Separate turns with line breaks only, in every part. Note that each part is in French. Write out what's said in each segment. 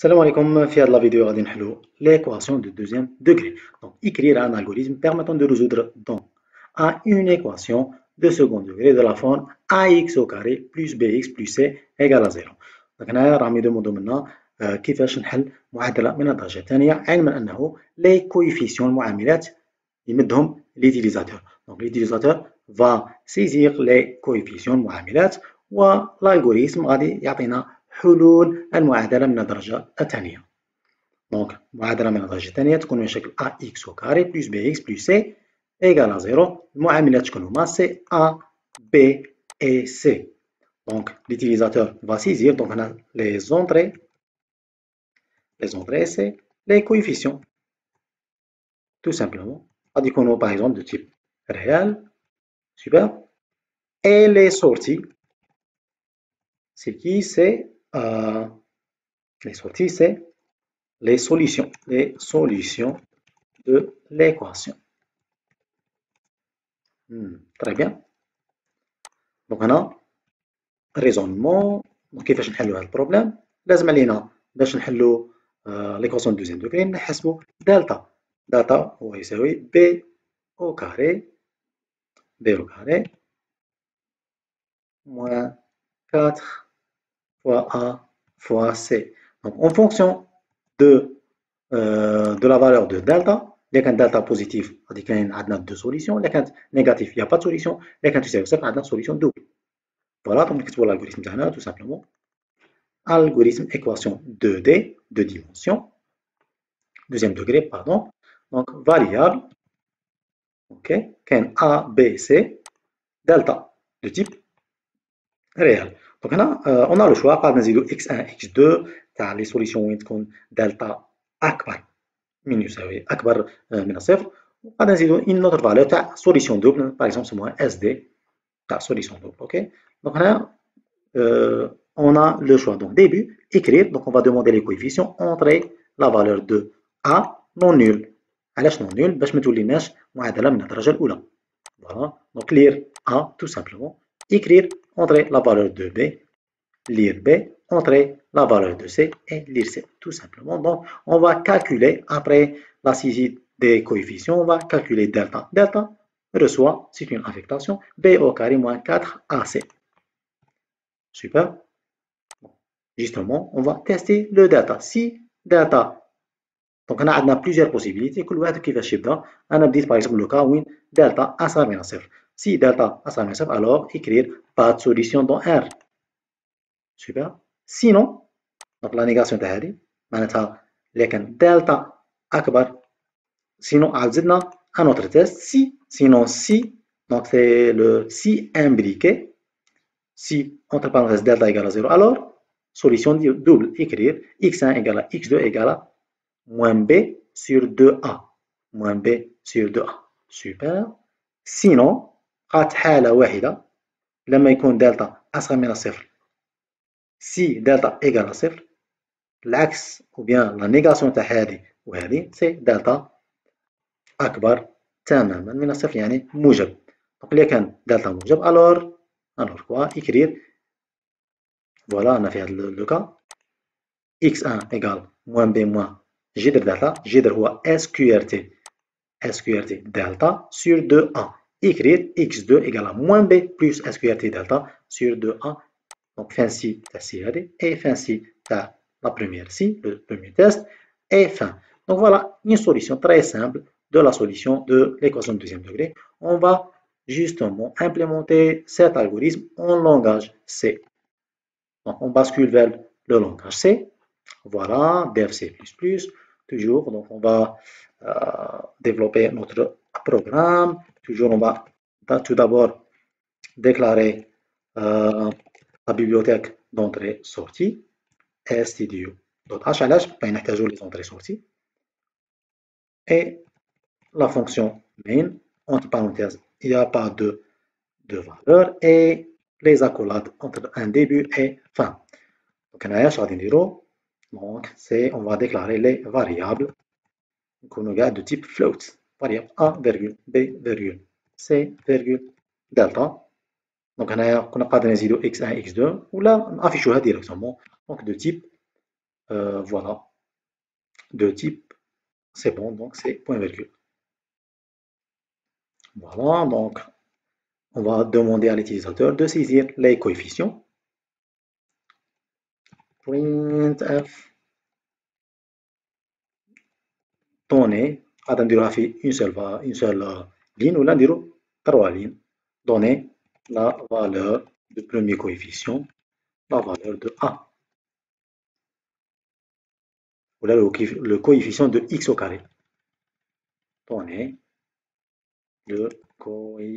Salam alaikum, في هذه la vidéo غادي نحلو l'équation de deuxième degré. Donc écrire un algorithme permettant de résoudre donc à une équation de second degré de la forme ax au carré plus bx plus c égale à 0. Donc هنا راهم يدوموندو منا كيفاش نحل معادلة من الدرجة الثانية علما أنه les coefficients المعاملات يمدهم l'utilisateur. Donc l'utilisateur va saisir les coefficients المعاملات والالغوريثم غادي يعطينا حلول المعادلة من الدرجة الثانية. دونك المعادلة من الدرجة الثانية تكون من شكل ax au carré plus bx plus c égale à 0. المعاملات تكون هما c, a, b et c. Donc l'utilisateur va saisir donc on a les entrées c'est les coefficients tout simplement. غادي يكونوا par exemple de type réel, super. Et les sorties, c'est qui? C'est les sorties, c'est les solutions de l'équation. Très bien. Donc on a raisonnement. Donc كيفاش نحلو هذا البروبليم؟ لازم علينا باش نحلو l'équation de deuxième degré نحسبو دلتا هو يساوي b au carré moins 4 fois a fois c. Donc en fonction de la valeur de delta, اللي كان delta positif غادي كاين عندنا deux solutions، اللي كانت négatif il n'y a pas de solution، اللي كانت تساوي صفر عندنا solution double. Voilà, donc نكتبوا l'algorithme تاعنا tout simplement. Algorithme équation 2D, deux dimensions, deuxième degré, pardon. Donc variable, ok, كاين A, B, C, delta de type réel. Donc هنا on a le choix قاعد نزيدو x1 x2 تاع لي سوليسيون وين تكون دلتا اكبر من يساوي اكبر من الصفر، وقاعد نزيدو une autre valeur تاع سوليسيون دوبل باغ اكزومبل نسموها اس دي تاع سوليسيون دوبل. اوكي دونك هنا on a le choix. Donc début écrire, donc on va demander les coefficients, entrer la valeur de a non nul. علاش non nul؟ باش ما توليناش معادله من الدرجه الاولى. Voilà, donc lire a tout simplement, écrire, entrer la valeur de b, lire b, entrer la valeur de c et lire c tout simplement. Donc on va calculer après la saisie des coefficients, on va calculer delta. Delta reçoit, c'est une affectation, b au carré moins 4 ac. Super. Justement, on va tester le delta. Si delta, donc on a plusieurs possibilités, كل واحد كيفاش يبدا. انا بديت par exemple le cas où delta اصغر من صفر. Si delta اصغر من صفر, alors écrire pas de solution dans R. Super. Sinon, donc la négation تاع هذه معناتها لكن delta اكبر. Sinon عاود زدنا un autre test. Sinon si, donc c'est le si imbriqué. Si entre parenthèses delta égale à 0, alors solution double, écrire x1 égale à x2 égale à moins b sur 2a. Moins b sur 2a. Super. Sinon, قات حالة واحدة لما يكون دلتا أصغر من الصفر. Si دلتا égale à صفر، العكس ou bien la négation تاع هذه وهذه سي دلتا أكبر تماما من الصفر يعني موجب. donc اللي كان دلتا موجب alors quoi écrire. Voilà, on a fait le cas. x1 égale moins b moins جذر delta. جذر هو SQRT delta sur 2a. Écrire x2 égale à moins b plus SQRT delta sur 2a. Donc fin ci تاع C هذه et fin ci تاع la première ci, le premier test, et fin. Donc voilà une solution très simple de la solution de l'équation de deuxième degré. On va justement implémenter cet algorithme en langage C. Donc on bascule vers le langage C. Voilà, dev C++, toujours. Donc on va développer notre programme. Toujours, on va tout d'abord déclarer la bibliothèque d'entrée-sortie, stdio.h, علاش باغي نحتاجو les entrées-sorties, et la fonction main, entre parenthèses, il n'y a pas de valeur, et les accolades entre un début et fin. Donc donc on va déclarer les variables de type float, variable a, b, c, delta. Donc هنايا كنا قادرين نزيدو x1 x2 ولا نافيشوها directement, donc de type voilà, de type, c'est bon, donc c'est point virgule. Voilà, donc on va demander à l'utilisateur de saisir les coefficients. printf donner, attendre une seule ligne ou là, trois lignes. Donner la valeur du premier coefficient, la valeur de A. Ou là, le coefficient de x au carré. Donner le coefficient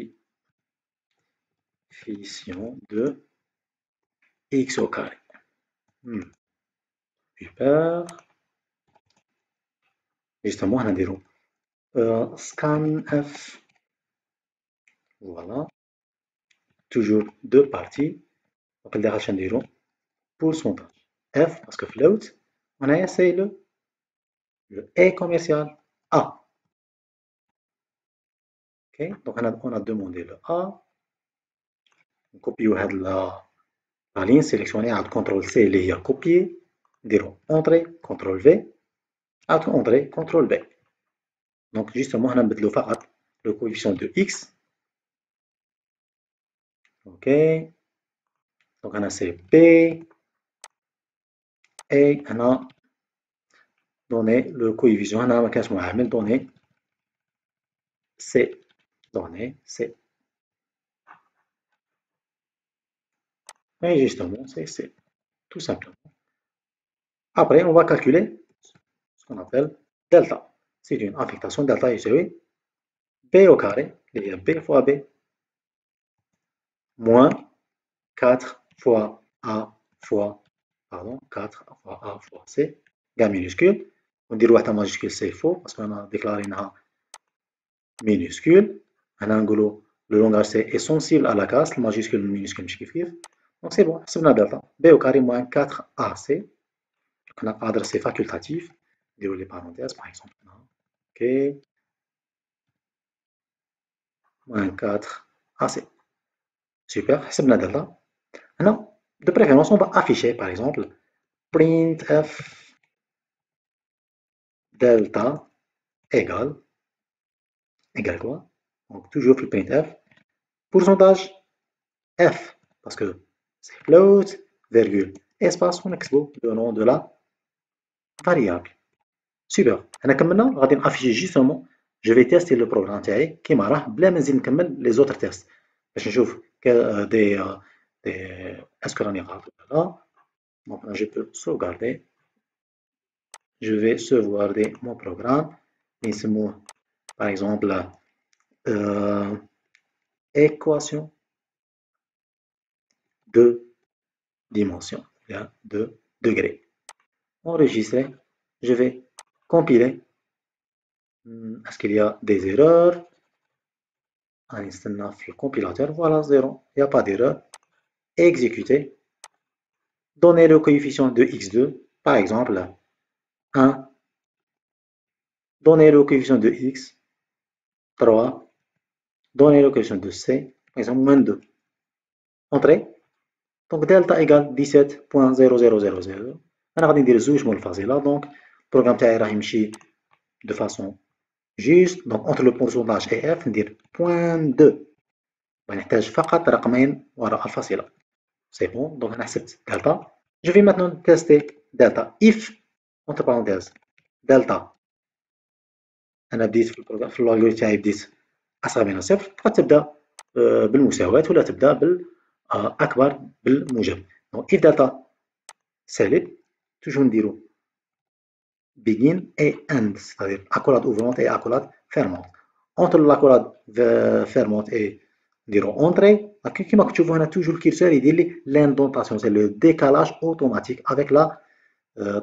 de x au carré. Super. Justement, on a des scanf. Voilà. Toujours deux parties. Donc, on a des pourcentage. F, parce que float, on a essayé le E commercial A. Ok, donc on a demandé le A. On copie la ligne sélectionnée à CTRL C, il y a copier. Dire entrée, CTRL V. Entrée, CTRL V. Donc justement, on a mis le coefficient de X. Ok. Donc on a c'est P. Et on a donné le coefficient. On a donné C. Donné C. Et justement, c'est C. Tout simplement. Après, on va calculer ce qu'on appelle delta. C'est une affectation delta ici. B au carré, il y a B fois B, moins 4 fois A fois, pardon, 4 fois A fois C, gamme minuscule. On dit que la majuscule c'est faux parce qu'on a déclaré une minuscule. Le langage C est sensible à la casse, la majuscule minuscule donc c'est bon, c'est une delta. B au carré moins 4AC. On a adressé facultatif. Déroule les parenthèses par exemple. Ok. Moins 4AC. Super, c'est une delta. Maintenant, de préférence, on va afficher par exemple printf delta égale quoi? Donc toujours le printf pourcentage f parce que c'est float virgule espace on expose le nom de la variable. Super. maintenant غادي afficher justement je vais tester le programme تاعي كيما راه بلا ما نزيد نكمل les autres tests باش نشوف est-ce que راني غلط ولا لا. Donc là je peux sauvegarder. Je vais sauvegarder mon programme. نسموه par exemple équation de dimension, de degrés. Enregistrer. Je vais compiler. Est-ce qu'il y a des erreurs? Un instant, le compilateur. Voilà, 0. Il n'y a pas d'erreur. Exécuter. Donner le coefficient de x2. Par exemple, 1. Donner le coefficient de x. 3. Donner le coefficient de c. Par exemple, moins 2. Entrée. Donc delta égale 17.0000. انا غادي ندير زوج منفصله دونك البروغرام تاعي راه يمشي دو فاسون جوست. دونك اونتر لو بورسونتاج اي اف ندير بوان 2 نحتاج فقط رقمين وراء الفاصله. سي بون. دونك انا حسبت دلتا. جو في ماتنون تيستي دلتا اف اونتر بارونتيز دلتا. انا بديت في اللوغاريتم تاعي بديت اصغر من صفر تبقى تبدا بالمساواه ولا تبدا بالاكبر بالموجب. دونك اف دلتا سالب toujours نديرو begin et end, c'est-à-dire accolade ouvrante et accolade fermante. Entre l'accolade fermante et نديرو entrée. كيما كتشوفوا هنا toujours الكيرسور يدير لي l'indentation, c'est le décalage automatique avec la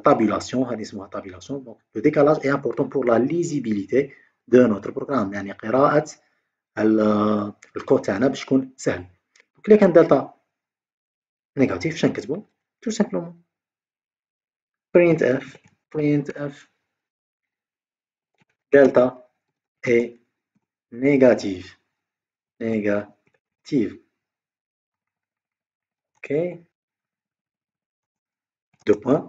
tabulation. هذه اسمها tabulation. Donc le décalage est important pour la lisibilité de notre programme, يعني قراءة الكود تاعنا باش يكون سهل. دونك إلا كان دلتا نيجاتيف اش نكتبو؟ tout simplement printf delta est négative. Ok. Deux points.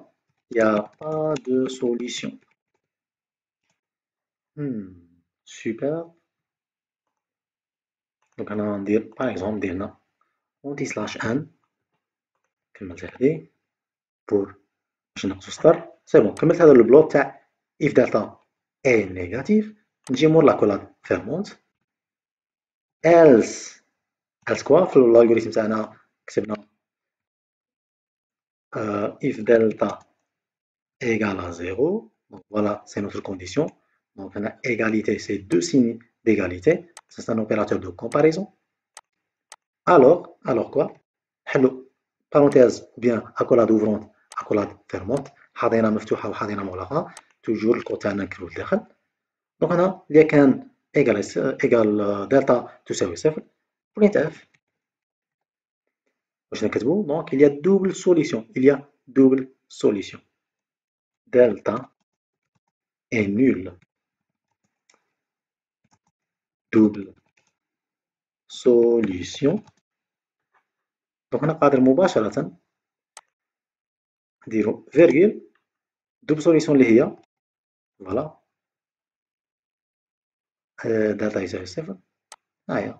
il n'y a pas de solution. Super. Donc, on va dire, par exemple, anti/n, comme هذه pour باش نقصو سطر. سي بون، كملت هذا البلوك تاع if delta est négatif. نجي مور لاكولاد fermante else quoi في الالغوريثم تاعنا كتبنا if delta égale à 0. Donc voilà, c'est notre condition. Donc on a égalité, c'est deux signes d'égalité. C'est un opérateur de comparaison. Alors quoi? حلو parenthèse ou bien accolade ouvrante, accolade fermante. حاضنة مفتوحة وحاضنة مغلقة. toujours الكود تاعنا نكتبو لداخل. دونك هنا إذا كان égal دلتا تساوي صفر printf. واش نكتبو؟ دونك il y a double solution. Il y a double solution. Delta est nul. Double solution. دونك هنا قادر مباشرة نديرو فيرغول double solution اللي هي فوالا دلتا يساوي صفر. هاهي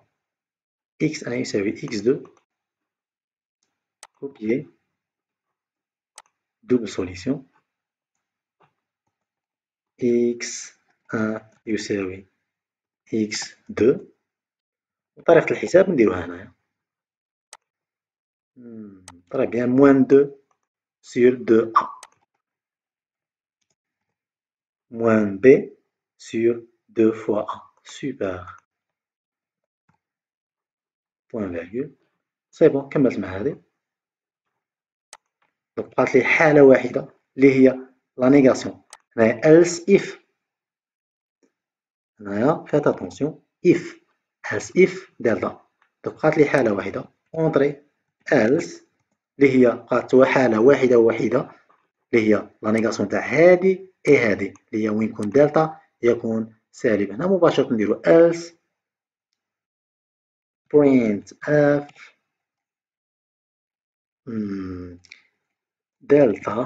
x1 يساوي x2 copier double solution x1 يساوي x2. وطريقة الحساب نديروها هنايا. Très bien, moins 2 sur 2a. Moins b sur 2 fois a. Super. Point virgule. C'est bon, كملت مع هذه. Donc بقات لي حالة واحدة اللي هي لا نيغاسيون. هنايا else if. هنايا faites attention if. else if دلتا. Donc بقات لي حالة واحدة اونطري else اللي هي بقات حالة واحدة وحيدة اللي هي لا نيغاسيون تاع هذه هذه اللي هي وين يكون دلتا يكون سالبا. هنا مباشرة نديرو else printf delta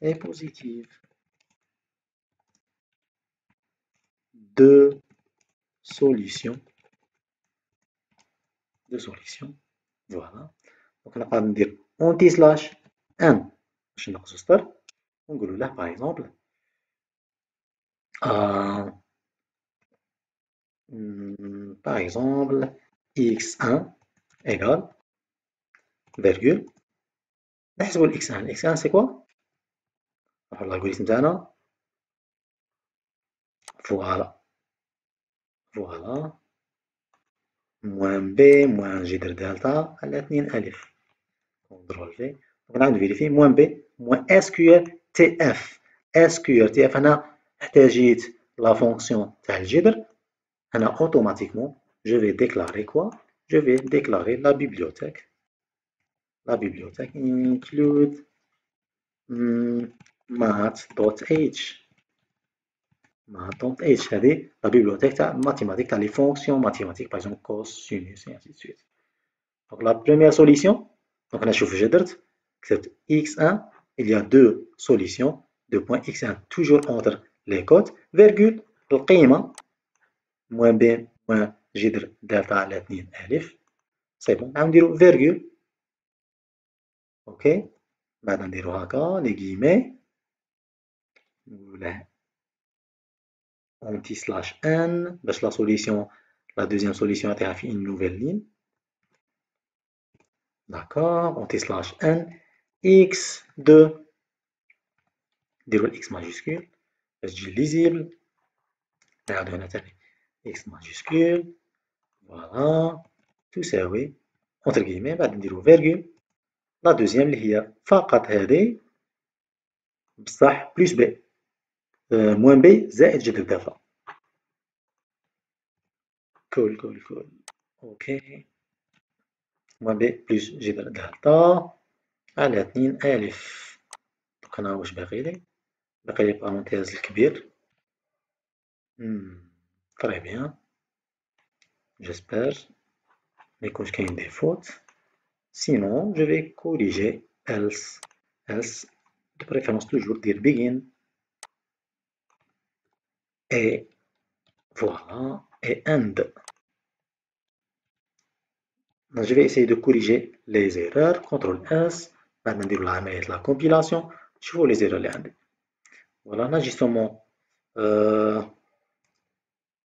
est positive. Deux solutions. Voilà. Donc on va dire anti/n باش نقصو سطر ونقولو له par exemple par exemple x1 égale virgule. نحسبو ال x1 c'est quoi؟ نروحو للالغوريثم تاعنا فوالا موان بي موان جذر دلتا على 2 ألف. كونترول في. دونك نعاود نفيريفي موان بي موان اس كيو ار تي اف. اس كيو ار تي اف هنا احتاجيت لا فونكسيون تاع الجذر. هنا اوتوماتيكمون جو في ديكلاري كوا؟ جو في ديكلاري لا بيبليوتيك. لا بيبليوتيك include math.h. math.h هذه لا بيبليوتيك تاع ماتيماتيك تاع لي فونكسيون ماتيماتيك باغ اكزومبل كوس سينوس اي انسي دو سويت. دونك لا بروميير سوليسيون دونك انا شوف اش درت كتبت x1 il y a deux solutions de point x1 toujours entre les côtes virgule القيمة موان بي موان جذر دلتا على 2 ألف. سي بون نعاود نديرو فيرغول. اوكي بعد نديرو هكا لي كيمي نقولو له anti/n باش لا سوليسيون لا دوزيام سوليسيون نعطيها في une nouvelle ligne. D'accord, anti/n x2 نديرو x majuscule باش تجي ليزيبل. نعاودو هنا تاني x majuscule فوالا تساوي اونتر كيمي بعد نديرو فيرغول لا دوزيام اللي هي فقط هذه بصح بلوس بي موان بي زائد جذر دلتا. كول اوكي موان بي بلوس جذر دلتا على 2 ألف. دوك هنا واش باقي لي؟ باقي لي بارونتيز الكبير. Très bien. J'espère ميكونش كاين des fautes. Sinon je vais corriger else de préférence toujours dire begin. Et voilà, et end. Je vais essayer de corriger les erreurs. CTRL S. بعد ما نديرو العملية la compilation. شوفوا les erreurs اللي عندي. Voilà, là justement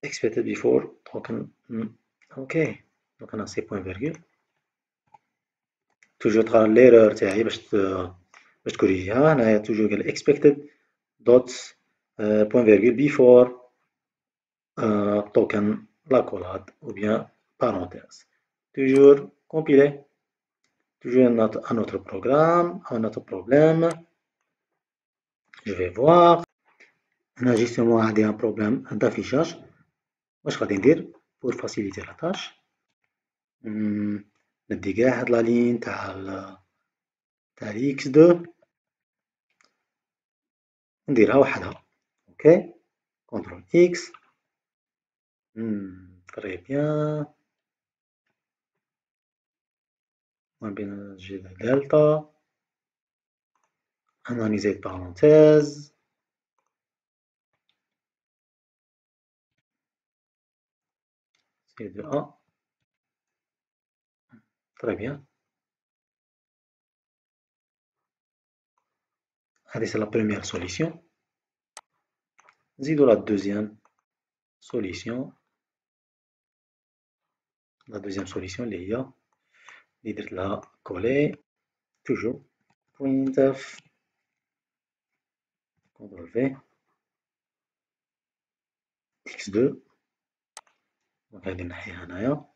expected before. Donc, ok. Donc on a ces points virgule. Toujours l'erreur تاعي باش تكوريجيها. هنايا toujours قال expected dot point virgule before token l'accolade ou bien parenthèse. Toujours compiler. Toujours un autre programme, un autre problème. Je vais voir. هنا justement عندي un problème d'affichage. واش غادي ندير pour faciliter la tâche. ندي كاع هاد لا لين تاع x2 نديرها وحدها. اوكي كونترول اكس. تري بيان. ما بين نجي دلتا analyser parenthèse. C2A. Très bien. Allez, c'est la première solution. Zidou la deuxième solution. La deuxième solution, les gars. L'idée de la coller. Toujours. printf. CTRL V. x2. Donc, غادي نحيها هنايا.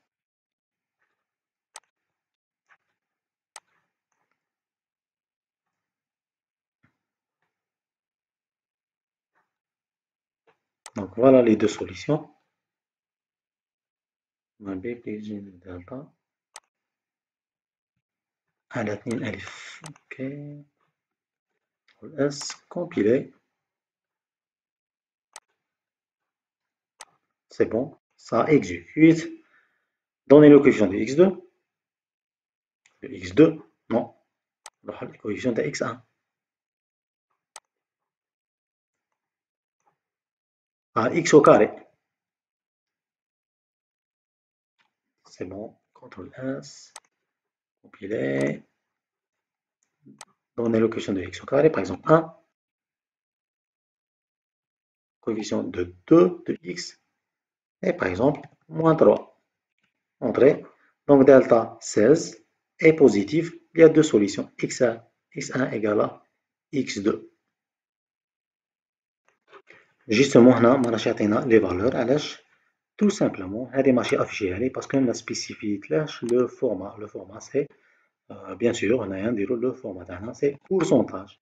Donc voilà les deux solutions. ما بي بيجي دلتا على 2 ألف. اوكي اس compiler. C'est bon, ça exécute. Donnez le coefficient de x2. Le x2, non. Le coefficient de x1. Ah, x au carré. C'est bon, CTRL S, compiler. Donnez le coefficient de x au carré, par exemple 1. Coefficient de 2 de x. Et par exemple, moins 3. Entrée. Donc delta 16 est positif. Il y a deux solutions. x1 égale à x2. Justement, on a les valeurs. Tout simplement, هذه ماشي affichées عليه parce qu'on a spécifié le format. Le format c'est bien sûr on a نديرو le format تاعنا c'est pourcentage.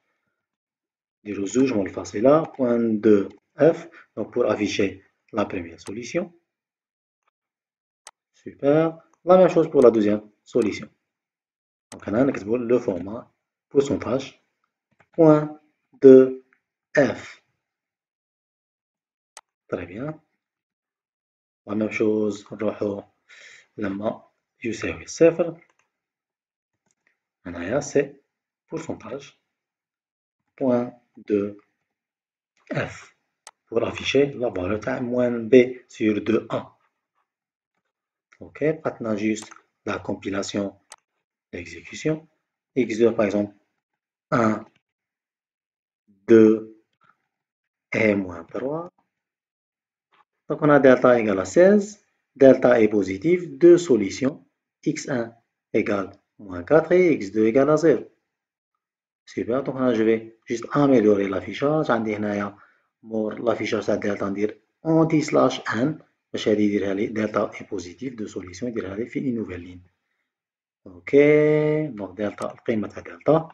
نديرو زوج منفصلة point 2 f donc pour afficher la première solution. Super. La même chose pour la deuxième solution. Donc on a le format pourcentage point 2 f. Très bien. La même chose نروحو لما يساوي صفر. هنايا c'est pourcentage point 2 f pour afficher la valeur تاع moins b sur 2a. Ok, maintenant juste la compilation d'exécution. x2 par exemple 1, 2 et moins 3. Donc on a delta égale à 16. Delta est positif. Deux solutions. x1 égale moins 4 et x2 égale à 0. Super. Donc là, je vais juste améliorer l'affichage. عندي هنايا l'affichage تاع delta ندير anti slash n باش هادي يديرها لي delta est positif. Deux solutions يديرها لي في une nouvelle ligne. Ok. Donc delta القيمة تاع delta.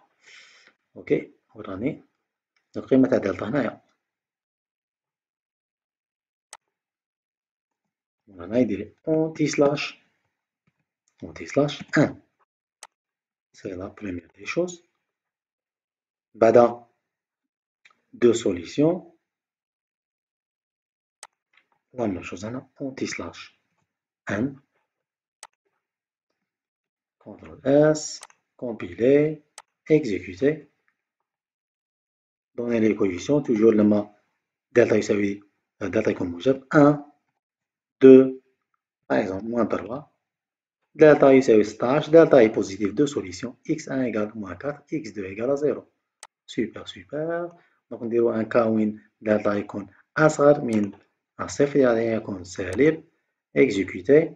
Ok. وراني القيمة تاع delta هنايا. هنا يدير anti slash 1. C'est la première des choses. Bada, deux solutions. La même chose, anti-slash n. CTRL S, compiler, exécuter. donner les coefficients toujours لما دلتا يساوي دلتا يكون موجب 1 2 par exemple moins 3 دلتا يساوي 16 دلتا est positif deux solutions x1 égale moins 4 x2 égale à 0 super super donc نديرو ان كا وين دلتا يكون أصغر من الصفر يعني يكون سالب exécuter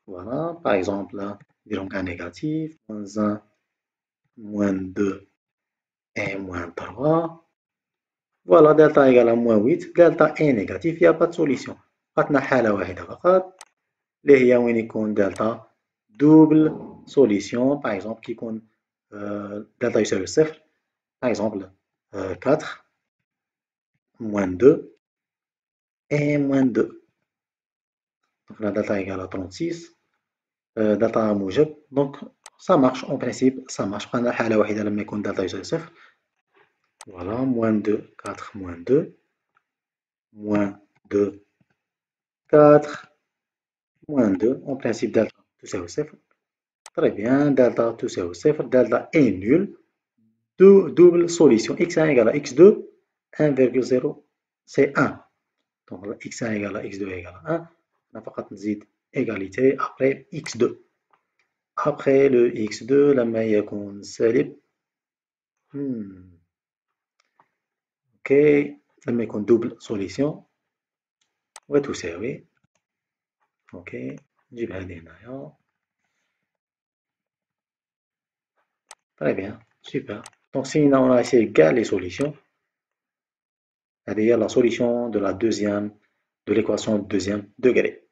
voilà par exemple là disons qu'un négatif moins 1 moins 2 et moins 3 voilà delta égale à moins 8 delta est négatif il n'y a pas de solution عطنا حالة واحدة فقط اللي هي وين يكون delta double solution par exemple qui يكون delta يساوي صفر par exemple 4 moins 2 et moins 2 donc la delta égale à 36 delta موجب donc ça marche en principe ça marche قلنا حالة واحدة لما يكون delta يساوي صفر voilà moins 2 4 moins 2 moins 2 4 moins 2 en principe delta تساوي صفر très bien delta تساوي صفر delta est nul double solution x1 égale à x2 1,0 c'est 1 donc x1 égale à x2 égale à 1 on a فقط نزيد égalité après x2 après le x2 لما يكون سالب اوكي لما يكون double solution وتساوي اوكي نجيب هذه هنايا très bien super donc si on a essayé كاع les solutions هذه هي la solution de la deuxième de l'équation de deuxième degré